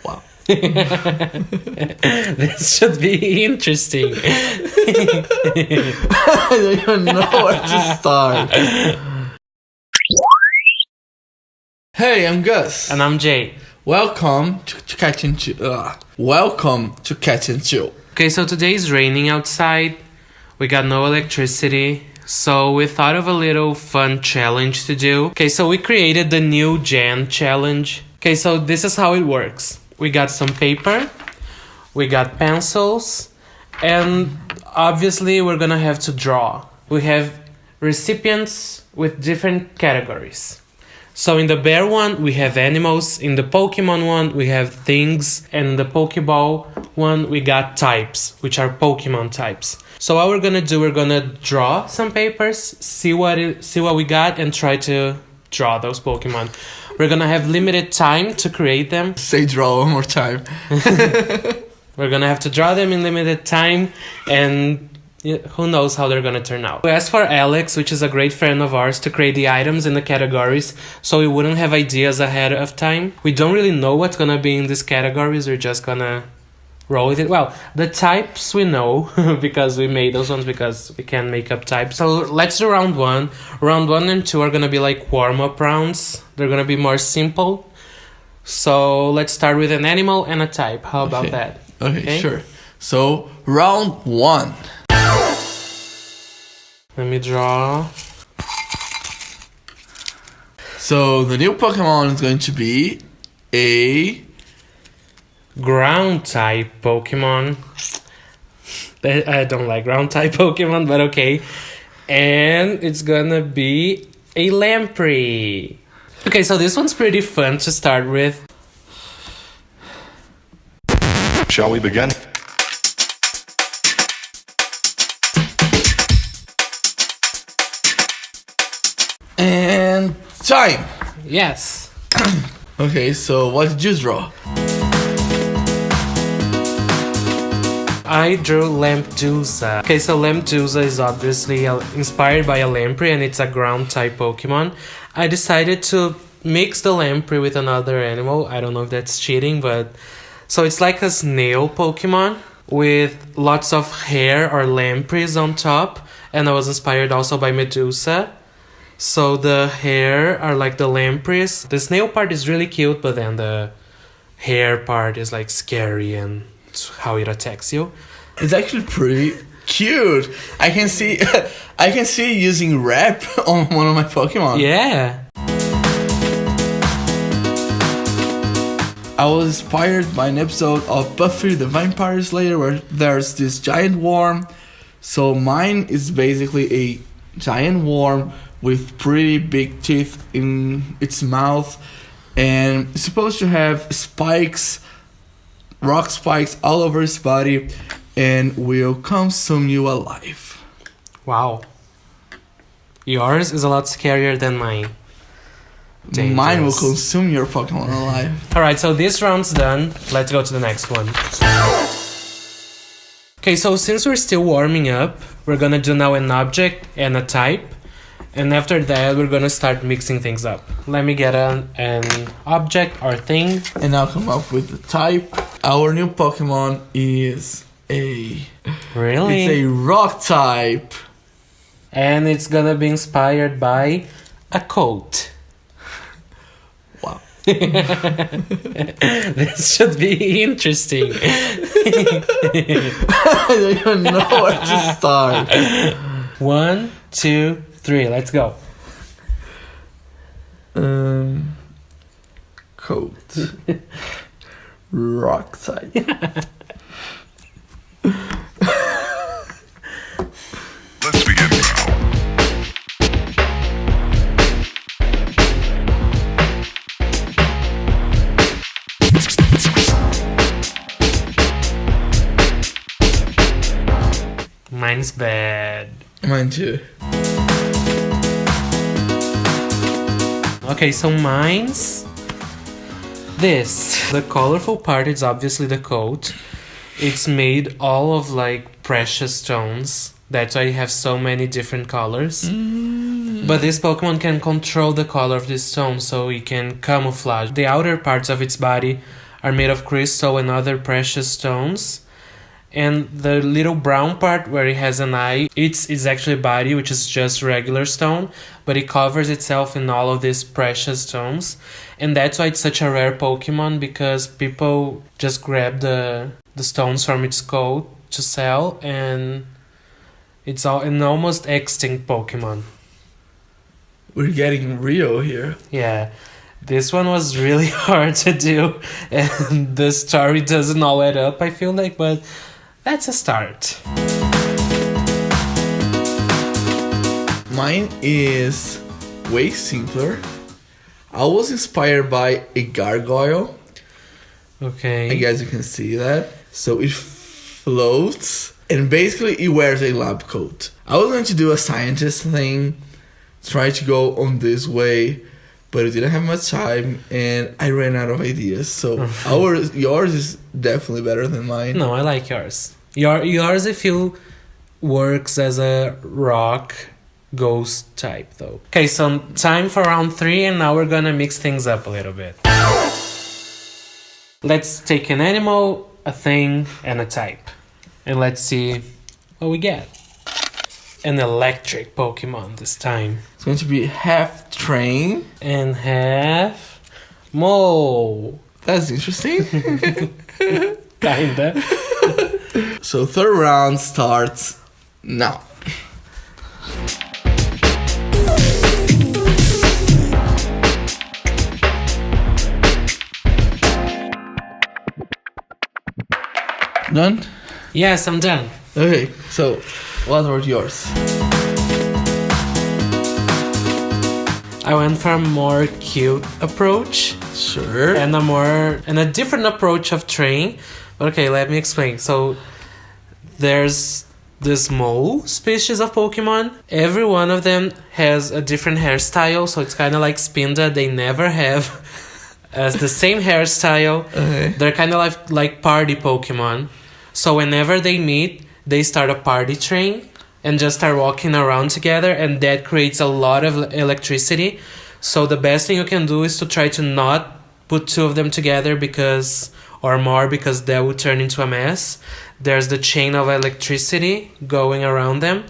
Wow. This should be interesting. I don't even know where to start. Hey, I'm Gus. And I'm Jay. Welcome to Catch and Chill. Welcome to Catch and Chill. Okay, so today is raining outside. We got no electricity. So we thought of a little fun challenge to do. Okay, so we created the new Jan challenge. Okay, so this is how it works. We got some paper, we got pencils, and obviously we're gonna have to draw. We have recipients with different categories. So in the bear one, we have animals. In the Pokemon one, we have things. And in the Pokeball one, we got types, which are Pokemon types. So what we're gonna do, we're gonna draw some papers, see what we got, and try to draw those Pokemon. We're gonna have limited time to create them. Say draw one more time. We're gonna have to draw them in limited time, and who knows how they're gonna turn out. We asked for Alex, which is a great friend of ours, to create the items in the categories so we wouldn't have ideas ahead of time. We don't really know what's gonna be in these categories. We're just gonna roll with it. Well, the types we know because we made those ones because we can make up types. So let's do round one. Round 1 and 2 are gonna be like warm-up rounds. They're gonna be more simple. So let's start with an animal and a type. How about that? Okay, sure. So round 1. Let me draw. So the new Pokemon is going to be a ground type Pokemon. I don't like ground type Pokemon, but okay. And it's gonna be a lamprey. Okay, so this one's pretty fun to start with. Shall we begin? And time. Yes. Okay, so what did you draw? I drew Lampreydusa. Okay, so Lampreydusa is obviously inspired by a lamprey, and it's a ground type Pokemon. I decided to mix the lamprey with another animal. I don't know if that's cheating, but so it's like a snail Pokemon with lots of hair or lampreys on top, and I was inspired also by Medusa. So the hair are like the lampreys. The snail part is really cute, but then the hair part is like scary and how it attacks you. It's actually pretty cute. I can see using wrap on one of my Pokemon. Yeah. I was inspired by an episode of Buffy the Vampire Slayer where there's this giant worm. So mine is basically a giant worm with pretty big teeth in its mouth, and it's supposed to have spikes, rock spikes all over its body, and will consume you alive. Wow. Yours is a lot scarier than mine. Dangerous. Mine will consume your Pokemon alive. Alright, so this round's done. Let's go to the next one. Okay, so since we're still warming up, we're gonna do now an object and a type. And after that, we're gonna start mixing things up. Let me get an object or thing. And I'll come up with the type. Our new Pokemon is a... Really? It's a rock type. And it's gonna be inspired by a coat. Wow. This should be interesting. I don't even know where to start. 1, 2, 3, let's go. Coat. Rock type. Let's begin now. Mine's bad. Mine too. Okay, so mine's this. The colorful part is obviously the coat. It's made all of like precious stones. That's why you have so many different colors. But this Pokemon can control the color of this stone, so it can camouflage. The outer parts of its body are made of crystal and other precious stones. And the little brown part where it has an eye, it's actually body, which is just regular stone, but it covers itself in all of these precious stones. And that's why it's such a rare Pokemon, because people just grab the stones from its coat to sell, and it's an almost extinct Pokemon. We're getting real here. Yeah. This one was really hard to do, and the story doesn't all add up, I feel like, but that's a start. Mine is way simpler. I was inspired by a gargoyle. Okay. I guess you can see that. So it floats, and basically it wears a lab coat. I was going to do a scientist thing, try to go on this way, but I didn't have much time, and I ran out of ideas. So yours is definitely better than mine. No, I like yours. Yours, I feel, works as a rock ghost type, though. Okay, so time for round 3, and now we're gonna mix things up a little bit. Let's take an animal, a thing, and a type. And let's see what we get. An electric Pokemon this time. It's going to be half train. And half mole. That's interesting. Kinda. So third round starts now. Done? Yes, I'm done. Okay, so what were yours? I went for a more cute approach Sure. and a different approach of train. But okay, let me explain. So there's this mole species of Pokemon. Every one of them has a different hairstyle, so it's kind of like Spinda. They never have as the same hairstyle. Okay. They're kind of like party Pokemon. So whenever they meet, they start a party train and just start walking around together, and that creates a lot of electricity. So the best thing you can do is to try to not put two of them together because that would turn into a mess. There's the chain of electricity going around them.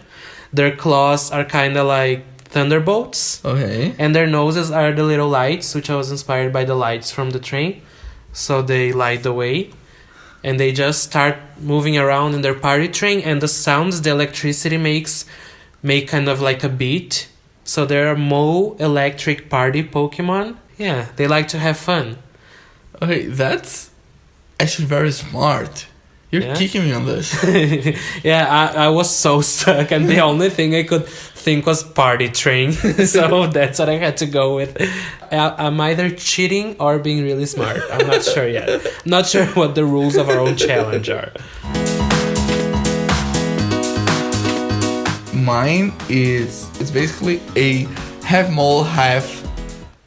Their claws are kind of like thunderbolts. Okay. And their noses are the little lights, which I was inspired by the lights from the train. So they light the way. And they just start moving around in their party train, and the sounds the electricity makes make kind of like a beat. So they're mole electric party Pokemon. Yeah, they like to have fun. Okay, that's actually very smart. You're Yeah? kicking me on this. Yeah, I was so stuck, and the only thing I could think was party train. So that's what I had to go with. I'm either cheating or being really smart. I'm not sure yet. Not sure what the rules of our own challenge are. Mine it's basically a half mole, half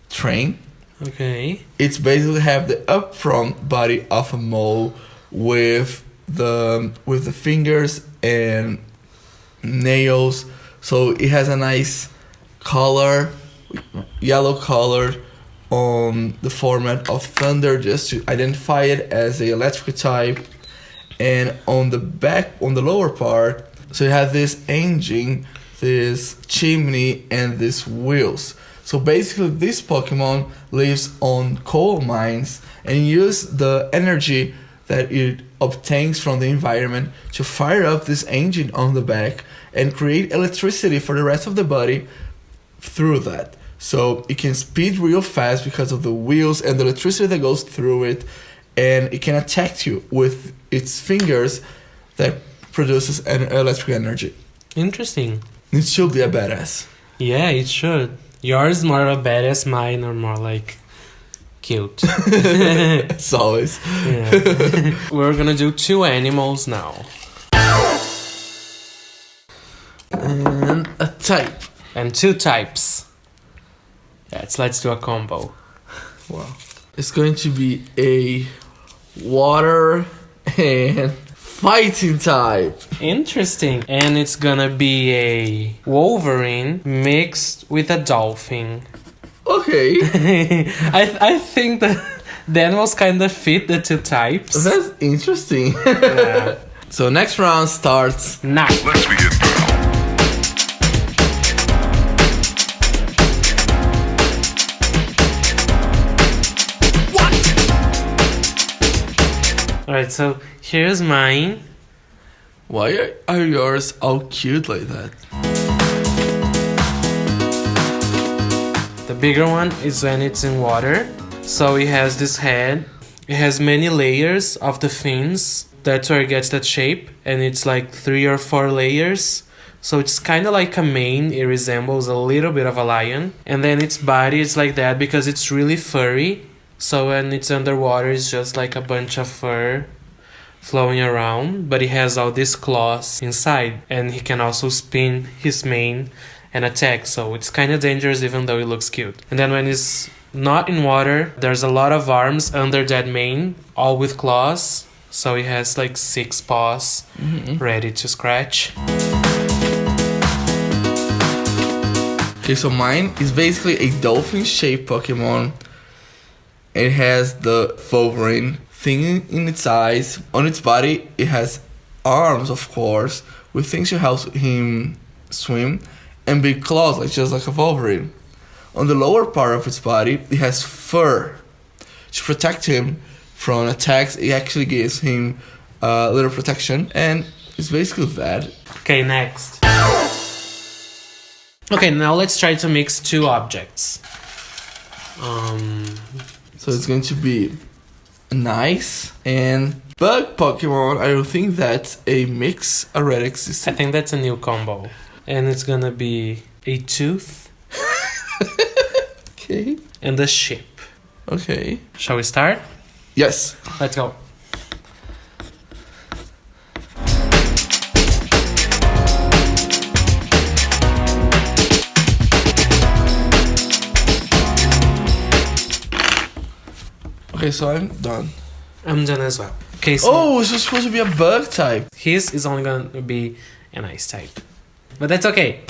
train. Okay. It's basically have the up front body of a mole with the fingers and nails. So it has a nice color, yellow color on the format of thunder, just to identify it as a electric type. And on the back, on the lower part, so you have this engine, this chimney, and these wheels. So basically this Pokemon lives on coal mines and uses the energy that it obtains from the environment to fire up this engine on the back and create electricity for the rest of the body through that. So it can speed real fast because of the wheels and the electricity that goes through it, and it can attack you with its fingers that produces an electric energy. Interesting. It should be a badass. Yeah, it should. Yours is more of a badass, mine are more like cute. As always. Yeah. We're gonna do 2 animals now. And a type. And 2 types. Let's do a combo. Wow. It's going to be a water and fighting type. Interesting. And it's gonna be a wolverine mixed with a dolphin. Okay. I think The animals kind of fit the two types. That's interesting. Yeah. So next round starts. Now. Let's begin, pal. Alright, so here's mine. Why are yours all cute like that? The bigger one is when it's in water. So it has this head. It has many layers of the fins. That's where it gets that shape. And it's like 3 or 4 layers. So it's kind of like a mane. It resembles a little bit of a lion. And then its body is like that because it's really furry. So when it's underwater, it's just like a bunch of fur flowing around. But it has all these claws inside. And he can also spin his mane and attack. So it's kind of dangerous even though it looks cute. And then when it's not in water, there's a lot of arms under that mane, all with claws. So it has like 6 paws ready to scratch. Okay, so mine is basically a dolphin-shaped Pokemon. It has the wolverine thing in its eyes. On its body, it has arms, of course, with things to help him swim, and big claws, like just like a wolverine. On the lower part of its body, it has fur to protect him from attacks. It actually gives him a little protection, and it's basically that. Okay, next. Okay, now let's try to mix 2 objects. So it's going to be nice and bug Pokemon. I don't think that a mix already exists. I think that's a new combo. And it's gonna be a tooth Okay. and a ship. Okay. Shall we start? Yes. Let's go. Okay, so I'm done. I'm done as well. Okay, so Oh, it's just supposed to be a bug type. his is only gonna be an ice type. But that's okay.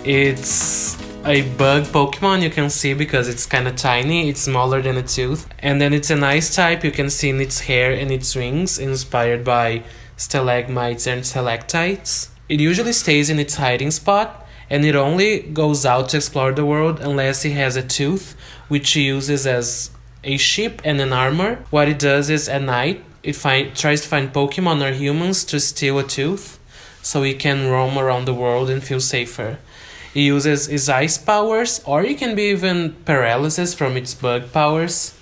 It's a bug Pokemon, you can see, because it's kind of tiny. It's smaller than a tooth. And then it's an ice type. You can see in its hair and its wings, inspired by stalagmites and stalactites. It usually stays in its hiding spot, and it only goes out to explore the world unless it has a tooth, which it uses as a ship and an armor. What it does is at night, it tries to find Pokemon or humans to steal a tooth, so it can roam around the world and feel safer. It uses its ice powers, or it can be even paralysis from its bug powers,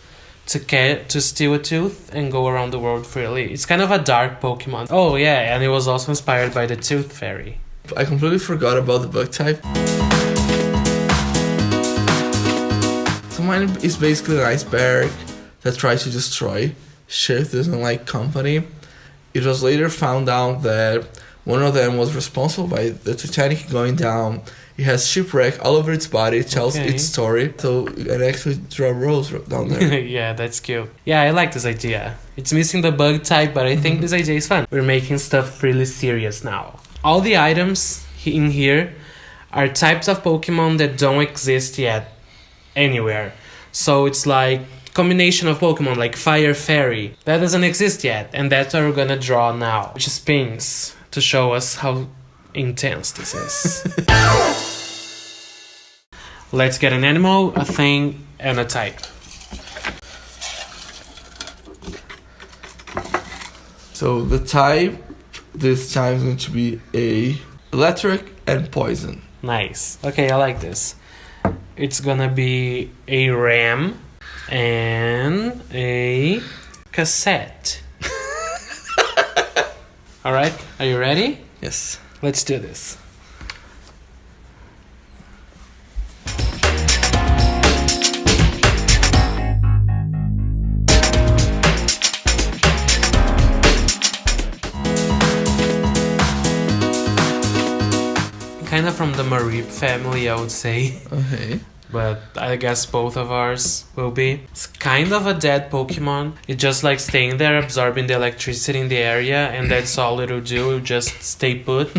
to steal a tooth and go around the world freely. It's kind of a dark Pokemon. Oh yeah, and it was also inspired by the Tooth Fairy. I completely forgot about the bug type. So mine is basically an iceberg that tries to destroy ship, doesn't like company. It was later found out that one of them was responsible by the Titanic going down. It has shipwreck all over its body. It tells Okay. its story. So it actually draw rules down there. Yeah, that's cute. Yeah, I like this idea. It's missing the bug type, but I think this idea is fun. We're making stuff really serious now. All the items in here are types of Pokemon that don't exist yet anywhere. So it's like combination of Pokemon like Fire Fairy. That doesn't exist yet, and that's what we're gonna draw now, which is spins to show us how intense this is. Let's get an animal, a thing, and a type. So the type this time is going to be a electric and poison. Nice. Okay, I like this. It's gonna be a ram and a cassette. Alright, are you ready? Yes. Let's do this. Kind of from the Marip family, I would say. Okay. But I guess both of ours will be. It's kind of a dead Pokemon. It just like staying there, absorbing the electricity in the area, and that's all it'll do. It'll just stay put.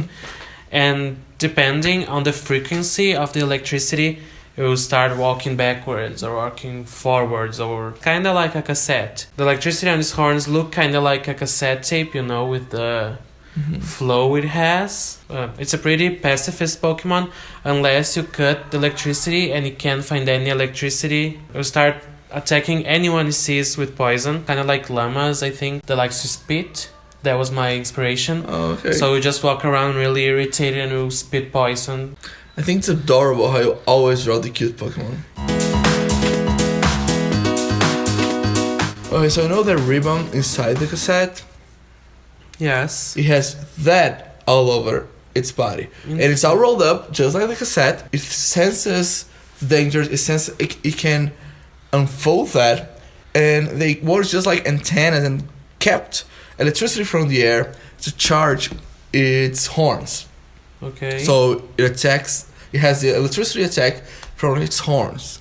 And depending on the frequency of the electricity, it will start walking backwards or walking forwards, or kind of like a cassette. The electricity on these horns look kind of like a cassette tape, you know, with the flow it has. It's a pretty pacifist Pokemon unless you cut the electricity and it can't find any electricity. It will start attacking anyone it sees with poison, kind of like llamas, I think, that likes to spit. That was my inspiration. Oh, okay. So you just walk around really irritated and will spit poison. I think it's adorable how you always draw the cute Pokemon. Okay, so I know the ribbon inside the cassette. Yes. It has that all over its body. And it's all rolled up, just like the cassette. It senses danger, it can unfold that, and they work just like antennas and kept electricity from the air to charge its horns. Okay. So it has the electricity attack from its horns.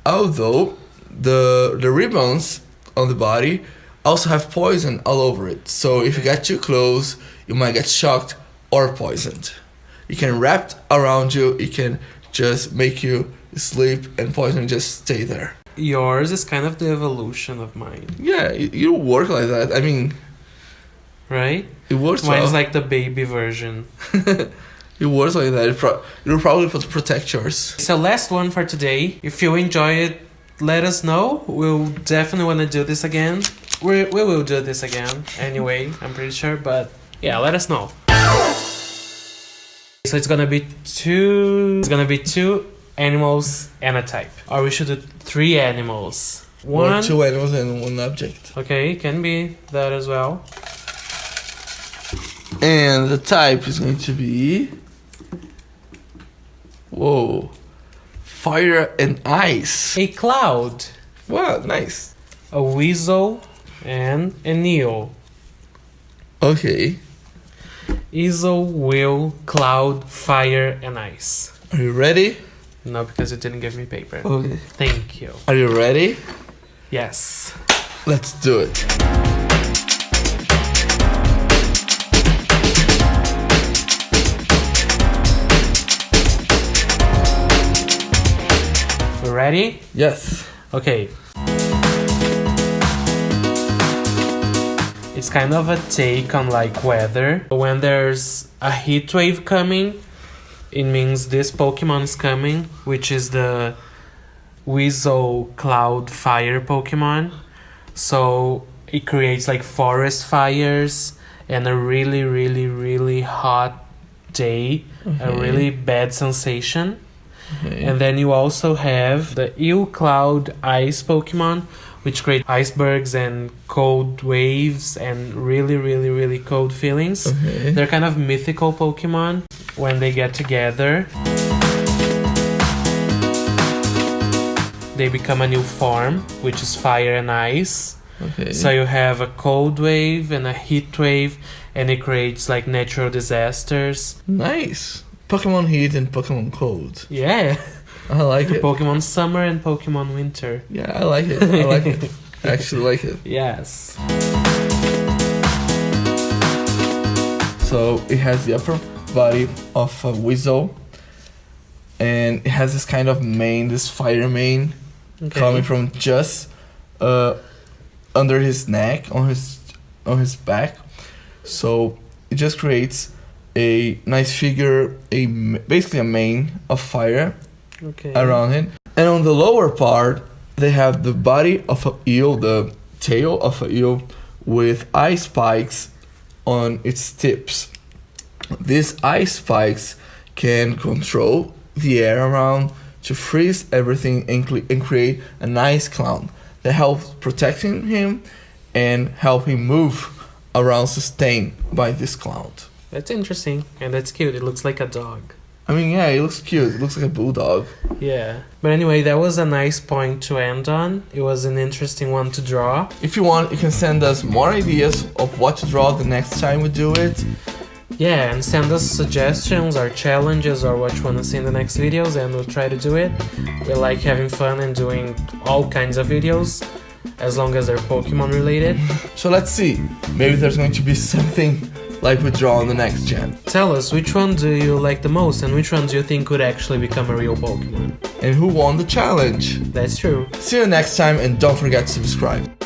Although the ribbons on the body also have poison all over it. So if you get too close, you might get shocked or poisoned. It can wrap around you, it can just make you sleep, and poison just stay there. Yours is kind of the evolution of mine. Yeah, you work like that. I mean, right? It works Mine's well. like the baby version. It works like that. It'll probably protect yours. So last one for today. If you enjoy it, let us know. We'll definitely want to do this again. We will do this again anyway, I'm pretty sure. But yeah, let us know. So it's gonna be two animals and a type. Or we should do 3 animals. Or 2 animals and 1 object. Okay, can be that as well. And the type is going to be... Whoa. Fire and ice. A cloud. Wow, nice. A weasel and an eel. Okay. Weasel, wheel, cloud, fire, and ice. Are you ready? No, because you didn't give me paper. Okay. Thank you. Are you ready? Yes. Let's do it. We ready? Yes. Okay. It's kind of a take on like weather. When there's a heat wave coming, it means this Pokemon is coming, which is the Weasel Cloud Fire Pokemon. So it creates like forest fires and a really, really, really hot day, a really bad sensation. Okay. And then you also have the Eel Cloud Ice Pokemon, which create icebergs and cold waves and really, really, really cold feelings. Okay. They're kind of mythical Pokemon when they get together. They become a new form, which is fire and ice. Okay. So you have a cold wave and a heat wave, and it creates like natural disasters. Nice. Pokemon Heat and Pokemon Cold. Yeah. I like it. Pokemon Summer and Pokemon Winter. Yeah, I like it. I like it. I actually like it. Yes. So it has the upper body of a weasel, and it has this kind of mane, this fire mane, coming from just under his neck, on his back. So it just creates a nice figure, basically a mane of fire around it. And on the lower part, they have the body of an eel, the tail of an eel, with ice spikes on its tips. These ice spikes can control the air around to freeze everything and create a nice cloud that helps protecting him and help him move around, sustained by this cloud. That's interesting, and that's cute. It looks like a dog. I mean, yeah, it looks cute. It looks like a bulldog. Yeah. But anyway, that was a nice point to end on. It was an interesting one to draw. If you want, you can send us more ideas of what to draw the next time we do it. Yeah, and send us suggestions or challenges or what you want to see in the next videos, and we'll try to do it. We like having fun and doing all kinds of videos, as long as they're Pokemon related. So let's see. Maybe there's going to be something like we draw in the next gen. Tell us, which one do you like the most and which one do you think could actually become a real Pokemon? And who won the challenge? That's true. See you next time, and don't forget to subscribe.